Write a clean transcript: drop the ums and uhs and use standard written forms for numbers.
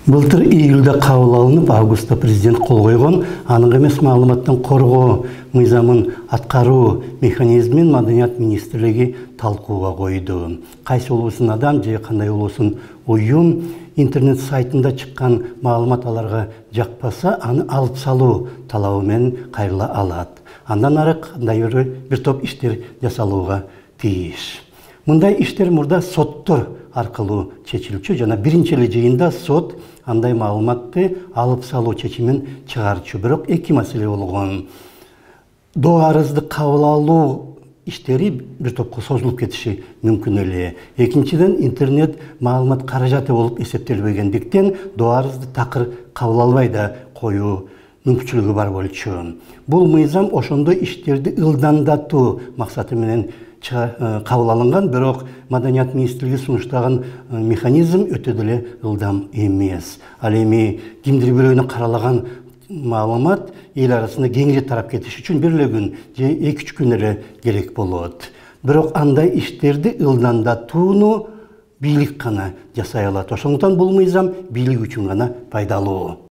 Былтыр июльда кабыл алынып, августта президент кол койгон анык эмес маалыматтан коргоо мыйзамын аткаруу механизмин Маданият министрлиги талкууга койду. Кайсы улусунадан же кандай улусын уюм интернет сайтында чыккан маалымат аларга жакпаса, аны алып салуу талабы менен кайрыла алат. Андан ары кандай бир топ иштер жасалууга тийиш. Мындай иштер мурда соттор аркылуу чечилчү жана биринчи эле жыйында сот андай маалыматты алып салуу чечимин чыгарчу. Бирок эки маселе болгон. Доо арызды кабыл алуу иштери бир топко созулуп кетиши мүмкүн эле. Экинчиден, интернет маалымат каражаты болуп эсептелбегендиктен доо арызды такыр кабыл албай да коюу мүмкүнчүлүгү бар болчу. Бул мыйзам ошондой иштерди ылдамдатуу максаты менен кабыл алынган, бирок Маданият министрлиги сунуштаган механизм өтө деле ылдам эмес. Ал эми кимдир бирөөнө каралаган маалымат эл арасында кеңири тарап кетиш үчүн бир эле күн же 2-3 күн эле керек болот. Бирок андай иштерди ылдамдатууну бийлик гана жасай алат. Ошондуктан бул мыйзам бийлик үчүн гана пайдалуу.